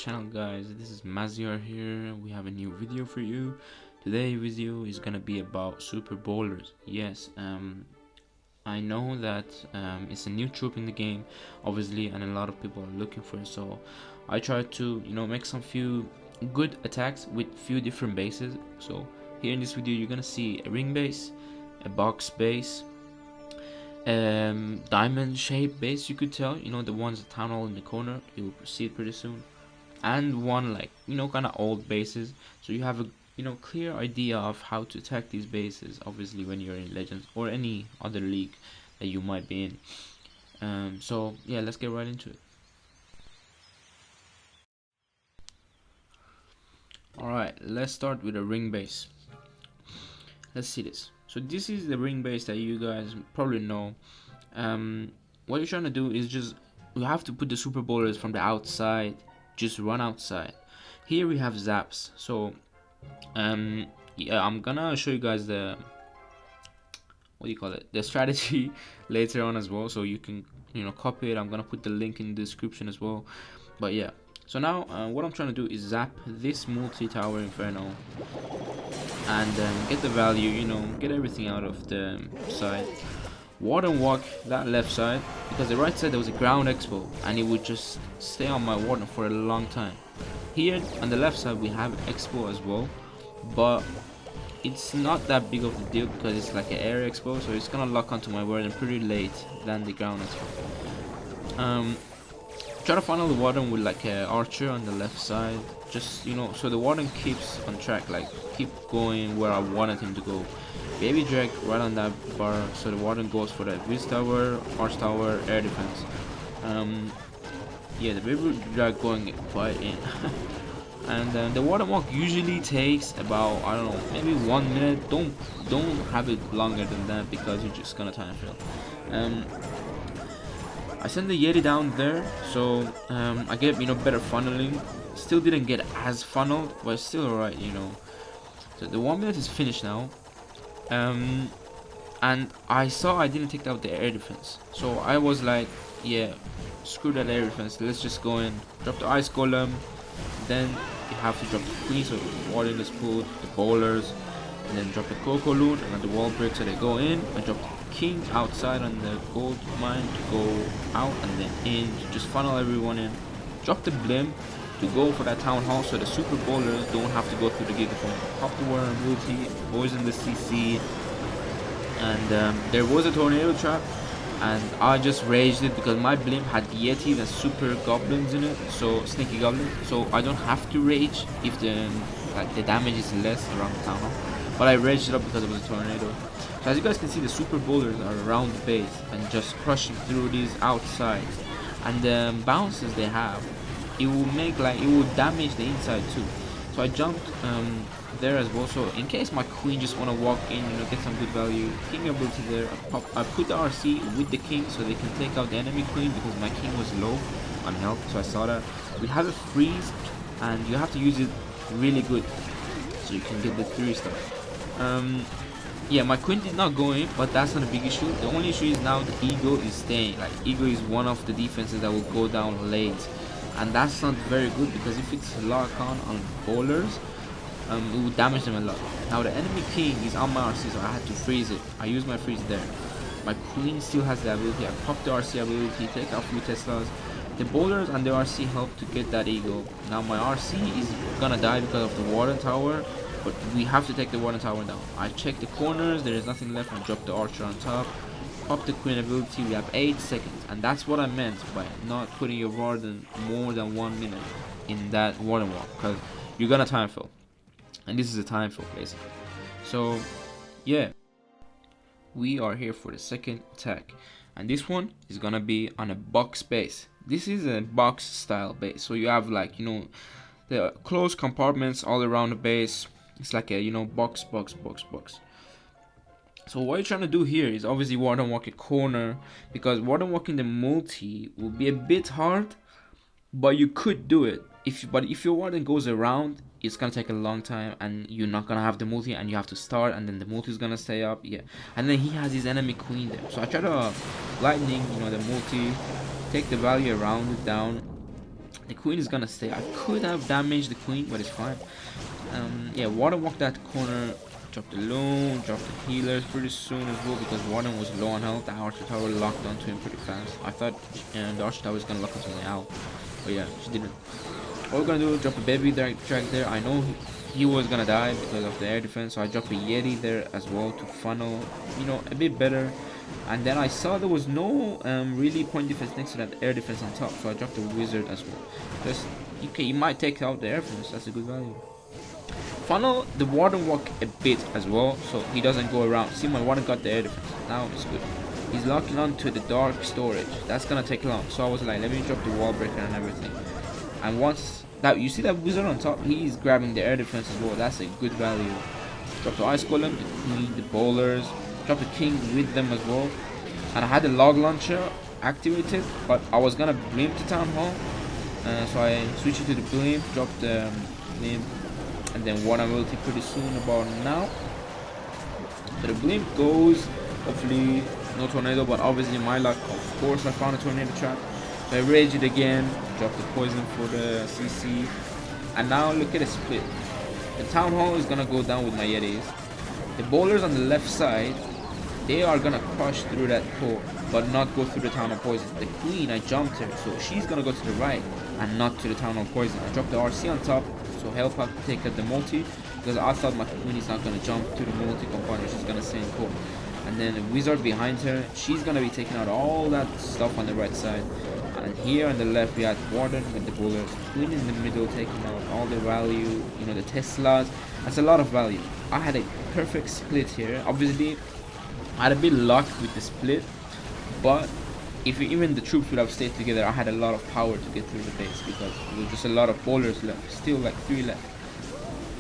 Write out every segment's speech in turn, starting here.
channel, guys. This is Maziar here. We have a new video for you. Today's video is gonna be about super bowlers. Yes, I know that it's a new troop in the game, obviously, and a lot of people are looking for it. So I tried to make some few good attacks with few different bases. So here in this video you're gonna see a ring base, a box base, diamond shaped base, you could tell, the ones at town hall in the corner, you will see it pretty soon, and one like kind of old bases, so you have a clear idea of how to attack these bases, obviously, when you're in Legends or any other league that you might be in. So yeah, let's get right into it. Alright, let's start with a ring base. Let's see this. So this is the ring base that you guys probably know. What you're trying to do is you have to put the super bowlers from the outside, just run outside. Here we have zaps. So yeah, I'm gonna show you guys the the strategy later on as well, so you can copy it. I'm gonna put the link in the description as well. But yeah, so now what I'm trying to do is zap this multi-tower inferno and get the value, get everything out of the side. Ward and walk that left side, because the right side there was a ground expo and it would just stay on my warden for a long time. Here on the left side we have expo as well, but it's not that big of a deal because it's like an air expo, so it's gonna lock onto my warden pretty late than the ground expo. Try to funnel the warden with like a archer on the left side, just so the warden keeps on track, like keep going where I wanted him to go. Baby drag right on that bar, so the warden goes for that Wiz tower, arch tower, air defense. Yeah, the baby drag going quite in. And the warden walk usually takes about, I don't know, maybe 1 minute. Don't have it longer than that because you're just gonna time fail. I sent the Yeti down there, so I get better funneling. Still didn't get as funneled, but it's still alright, So the 1 minute is finished now, and I saw I didn't take out the air defense, so I was like, yeah, screw that air defense. Let's just go in, drop the ice golem, then you have to drop the queen, so warden is pulled, the bowlers, and then drop the coco loot and the wall break, so they go in, and drop the king outside on the gold mine to go out, and then in to just funnel everyone in. Drop the blim to go for that town hall, so the super bowlers don't have to go through the gigaphone. Pop the worm multi, poison the CC, and there was a tornado trap, and I just raged it because my blimp had Yeti and super goblins in it, so sneaky goblins, so I don't have to rage if the damage is less around the town hall. But I raged it up because it was a tornado. So as you guys can see, the super bowlers are around the base and just crushing through these outside, and the bounces they have, it will damage the inside too. So I jumped there as well, so in case my queen just want to walk in, get some good value, king ability there. I put the RC with the king so they can take out the enemy queen because my king was low on health, so I saw that. We have a freeze and you have to use it really good so you can get the 3-star. Yeah, my queen did not go in, but that's not a big issue. The only issue is now the ego is staying. Like, ego is one of the defenses that will go down late, and that's not very good because if it's lock on bowlers, it will damage them a lot. Now the enemy king is on my RC, so I had to freeze it. I used my freeze there. My queen still has the ability. I popped the RC ability, take out a few Teslas. The bowlers and the RC help to get that ego. Now my RC is gonna die because of the warden tower, but we have to take the warden tower down. I check the corners, there is nothing left. I drop the archer on top, pop the queen ability. We have 8 seconds, and that's what I meant by not putting your warden more than 1 minute in that warden walk, because you're gonna time fill, and this is a time fill basically. So yeah, we are here for the second attack, and this one is gonna be on a box base. This is a box style base, so you have the closed compartments all around the base. It's like a box. So what you're trying to do here is obviously warden walk a corner, because warden walking the multi will be a bit hard, but you could do it. If your warden goes around, it's gonna take a long time and you're not gonna have the multi, and you have to start, and then the multi is gonna stay up. Yeah, and then he has his enemy queen there, so I try to lightning the multi, take the value around it down, The queen is gonna stay. I could have damaged the queen, but it's fine. Yeah, Warden walked that corner, dropped the loon, dropped the healers pretty soon as well because Warden was low on health. The Archer Tower locked onto him pretty fast. I thought the Archer Tower was gonna lock onto Liao, but yeah, she didn't. What we're gonna do is drop a baby track there. I know he was gonna die because of the air defense, so I dropped a Yeti there as well to funnel, you know, a bit better. And then I saw there was no really point defense next to that air defense on top, so I dropped a wizard as well. Just okay, you might take out the air defense. That's a good value. Funnel the Warden walk a bit as well, so he doesn't go around. See, my Warden got the air defense. Now it's good. He's locking on to the dark storage. That's gonna take long. So I was like, let me drop the wall breaker and everything. And once that you see that wizard on top, he's grabbing the air defense as well. That's a good value. Drop the ice golem, the queen, the bowlers. Drop the king with them as well. And I had the log launcher activated, but I was gonna blimp to town hall. So I switched it to the blimp, dropped the blimp, and then one ability pretty soon about now. So the blimp goes, hopefully no tornado, but obviously my luck, of course I found a tornado trap. So I rage it again, drop the poison for the CC, and now look at the split. The town hall is gonna go down with my Yetis. The bowlers on the left side, they are gonna crush through that core, but not go through the town of poison. The queen, I jumped her, so she's gonna go to the right and not to the town of poison. I dropped the RC on top, so help her take out the multi, because I thought my queen is not gonna jump to the multi component, she's gonna stay in core. And then the wizard behind her, she's gonna be taking out all that stuff on the right side. And here on the left we had Warden with the bowlers, queen in the middle taking out all the value, you know, the Teslas. That's a lot of value. I had a perfect split here. Obviously I had a bit luck with the split, but if even the troops would have stayed together, I had a lot of power to get through the base because there was just a lot of bowlers left, still like 3 left.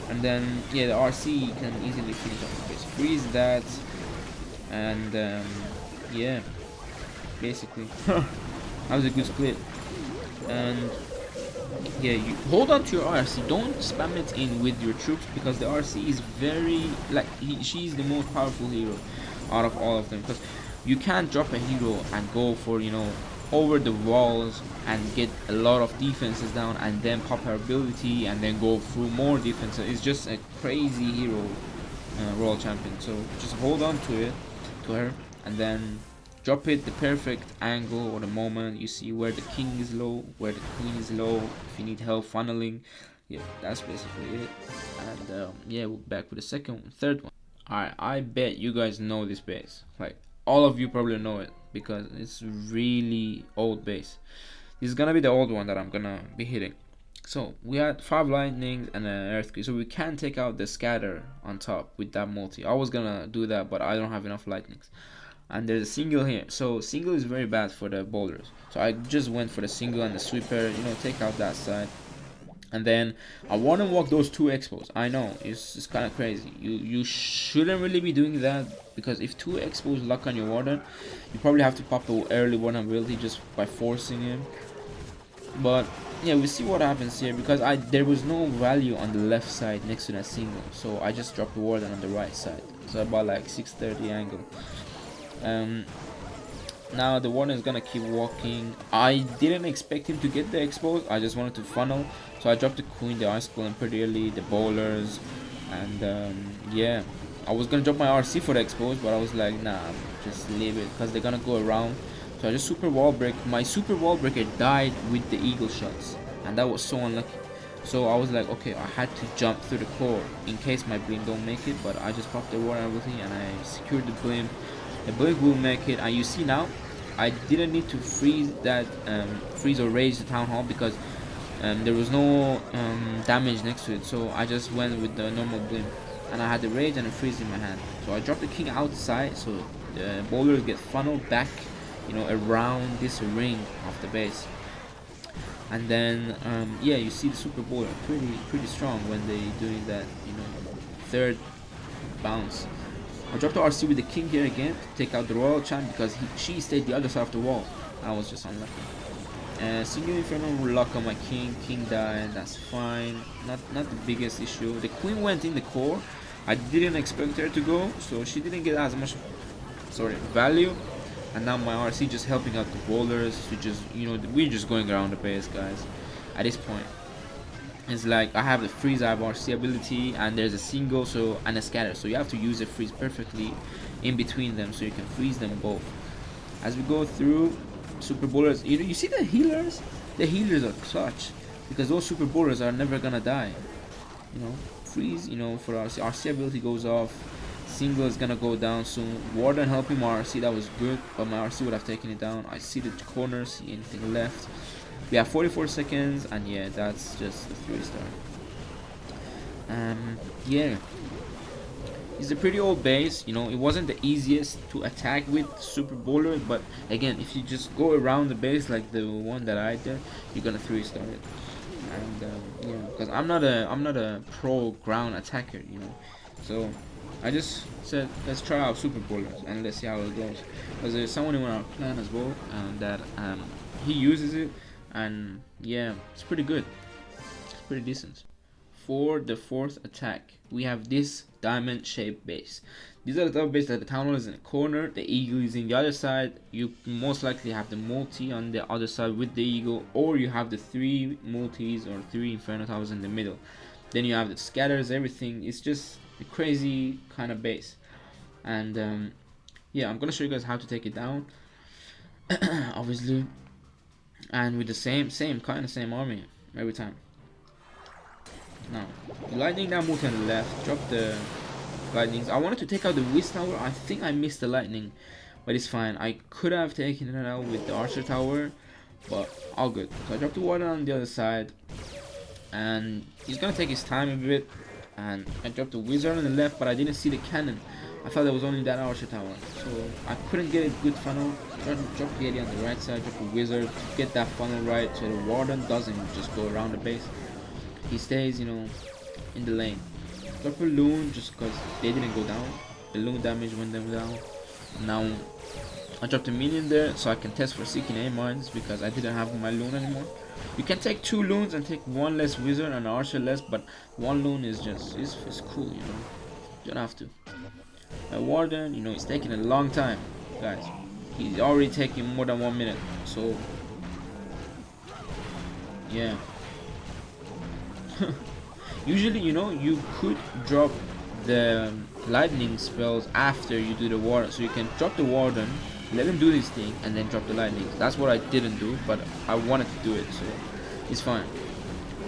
And then yeah, the RC can easily finish off the base, freeze that, and yeah, basically that was a good split. And yeah, you hold on to your RC, don't spam it in with your troops because the RC is very like she's the most powerful hero out of all of them, because you can't drop a hero and go for, you know, over the walls and get a lot of defenses down and then pop her ability and then go through more defenses. It's just a crazy hero, royal champion. So just hold on to it, to her, and then drop it the perfect angle or the moment you see where the king is low, where the queen is low. If you need help funneling, yeah, that's basically it. And yeah, we're back with the third one. Alright, I bet you guys know this base. Like, all of you probably know it because it's really old base. This is gonna be the old one that I'm gonna be hitting. So we had 5 lightnings and an earthquake, so we can take out the scatter on top with that multi. I was gonna do that, but I don't have enough lightnings. And there's a single here, so single is very bad for the bowlers. So I just went for the single and the sweeper, you know, take out that side. And then I want to walk those 2 expos. I know it's kind of crazy. You shouldn't really be doing that, because if 2 expos lock on your warden, you probably have to pop the early warden ability just by forcing him. But yeah, we see what happens here, because there was no value on the left side next to that single, so I just dropped the warden on the right side. So about like 630 angle. Now the warden is gonna keep walking. I didn't expect him to get the expos. I just wanted to funnel, so I dropped the queen, the ice golem pretty early, the bowlers, and yeah, I was gonna drop my RC for the expos, but I was like, nah, just leave it because they're gonna go around. So I just super wall break. My super wall breaker died with the eagle shots, and that was so unlucky. So I was like, okay, I had to jump through the core in case my blimp don't make it, but I just popped the warden and everything, and I secured the blimp. The blimp will make it, and you see now, I didn't need to freeze that, freeze or rage the town hall, because there was no damage next to it. So I just went with the normal blimp, and I had the rage and a freeze in my hand. So I dropped the king outside, so the bowlers get funneled back, you know, around this ring of the base. And then yeah, you see the super bowler pretty strong when they doing that, you know, 3rd bounce. I dropped the RC with the king here again to take out the royal champ, because she stayed the other side of the wall. I was just unlucky. Single inferno will lock on my king. King died. That's fine. Not the biggest issue. The queen went in the core. I didn't expect her to go, so she didn't get as much value. And now my RC just helping out the bowlers. We just, you know, we're just going around the base, guys. at this point. It's like I have the freeze, I have RC ability, and there's a single so and a scatter. So you have to use the freeze perfectly in between them so you can freeze them both. As we go through super bowlers, you see the healers? The healers are clutch because those super bowlers are never gonna die. You know, freeze, you know, for RC ability goes off. Single is gonna go down soon. Warden helping my RC, that was good, but my RC would have taken it down. I see the corner, see anything left. We have 44 seconds, and yeah, that's just a 3-star. Yeah, it's a pretty old base. You know, it wasn't the easiest to attack with super bowler, but again, if you just go around the base like the one that I did, you're gonna 3-star it. And yeah, because I'm not a pro ground attacker, you know, so I just said let's try out super bowlers and let's see how it goes. Because there's someone in our clan as well that he uses it, and yeah, it's pretty good. It's pretty decent. For the fourth attack, we have this diamond shaped base. These are the type of base that the town hall is in a corner, the eagle is in the other side. You most likely have the multi on the other side with the eagle, or you have the 3 multis or 3 inferno towers in the middle. Then you have the scatters, everything. It's just a crazy kind of base. And yeah, I'm gonna show you guys how to take it down. Obviously, and with the same kind of same army every time. Now, lightning down multi on the left, drop the lightnings. I wanted to take out the whiz tower. I think I missed the lightning, but it's fine. I could have taken it out with the archer tower, but all good. So I dropped the water on the other side, and he's gonna take his time a bit. And I dropped the wizard on the left, but I didn't see the cannon. I thought there was only that archer tower, so I couldn't get a good funnel. Drop the AD on the right side, drop the wizard to get that funnel right, so the warden doesn't just go around the base. He stays, you know, in the lane. Drop a loon just because they didn't go down. The loon damage went them down. Now I dropped a minion there so I can test for seeking aim mines because I didn't have my loon anymore. You can take 2 loons and take 1 less wizard and archer less, but 1 loon is just it's cool, you know. You don't have to. A warden, you know, it's taking a long time, guys. He's already taking more than 1 minute, so yeah. Usually, you know, you could drop the lightning spells after you do the warden, so you can drop the warden, let him do this thing, and then drop the lightning. That's what I didn't do, but I wanted to do it, so it's fine.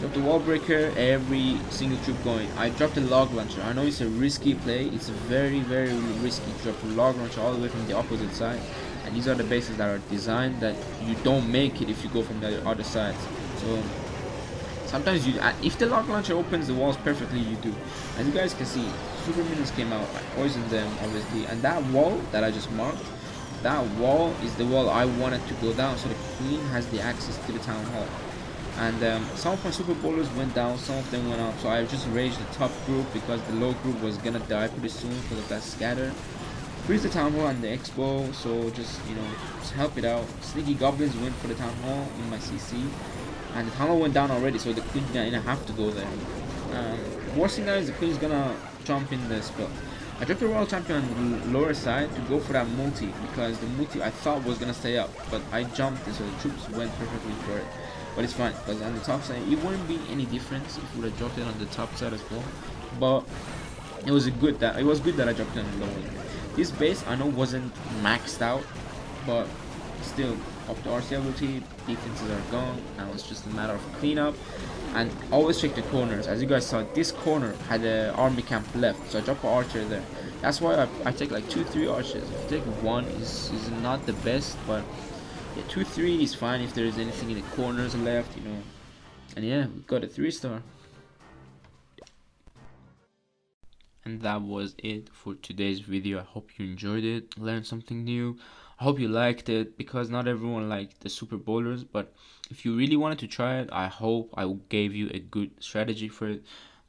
Drop the wall breaker, every single troop going. I dropped the log launcher. I know it's a risky play. It's very risky to drop the log launcher all the way from the opposite side, and these are the bases that are designed that you don't make it if you go from the other sides. So sometimes you, if the log launcher opens the walls perfectly, you do. As you guys can see, super minions came out. I poisoned them, obviously. And that wall that I just marked, that wall is the wall I wanted to go down. So the queen has the access to the town hall. And some of my super bowlers went down, some of them went up. So I just raised the top group because the low group was gonna die pretty soon because of that scatter. Freeze the town hall and the expo, so just, you know, just help it out. Sneaky goblins went for the town hall in my CC. And the town hall went down already, so the queen didn't have to go there. Worst thing now is the queen's gonna jump in the spell. I dropped the royal champion on the lower side to go for that multi, because the multi I thought was gonna stay up, but I jumped so the troops went perfectly for it. But it's fine, because on the top side, it wouldn't be any difference if we would have dropped it on the top side as well. But it was good that I dropped it on the lower. This base I know wasn't maxed out, but still, up to RC ability, defenses are gone. Now it's just a matter of cleanup. And always check the corners. As you guys saw, this corner had an army camp left, so I dropped an archer there. That's why I take like 2-3 archers. If you take 1 is not the best, but yeah, 2-3 is fine if there is anything in the corners left, you know. And yeah, we got a 3-star. And that was it for today's video. I hope you enjoyed it, learned something new. I hope you liked it, because not everyone liked the super bowlers, but if you really wanted to try it, I hope I gave you a good strategy for it.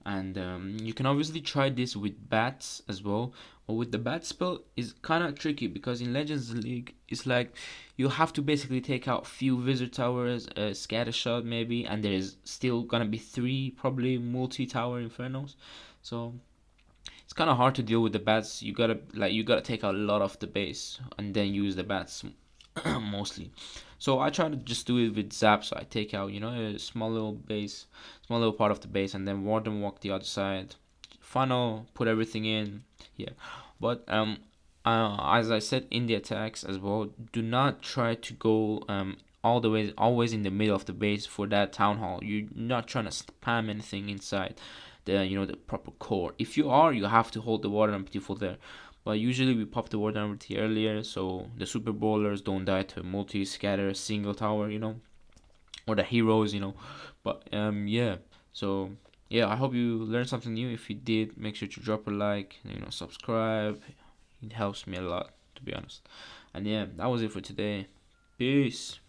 And you can obviously try this with bats as well. But with the bat spell is kind of tricky, because in Legends League it's like you have to basically take out few wizard towers, a scatter shot maybe, and there is still gonna be 3 probably multi-tower infernos. So it's kind of hard to deal with the bats. You gotta take out a lot of the base and then use the bats mostly. So I try to just do it with zap. So I take out, you know, a small little base, small little part of the base, and then warden walk the other side, funnel, put everything in. Yeah, but as I said in the attacks as well, do not try to go all the way always in the middle of the base for that town hall. You're not trying to spam anything inside the, you know, the proper core. If you are, you have to hold the water empty for there. But usually we pop the water empty earlier, so the super bowlers don't die to a multi scatter single tower, you know, or the heroes, you know. But yeah, so yeah, I hope you learned something new. If you did, make sure to drop a like, you know, subscribe. It helps me a lot, to be honest. And yeah, that was it for today. Peace.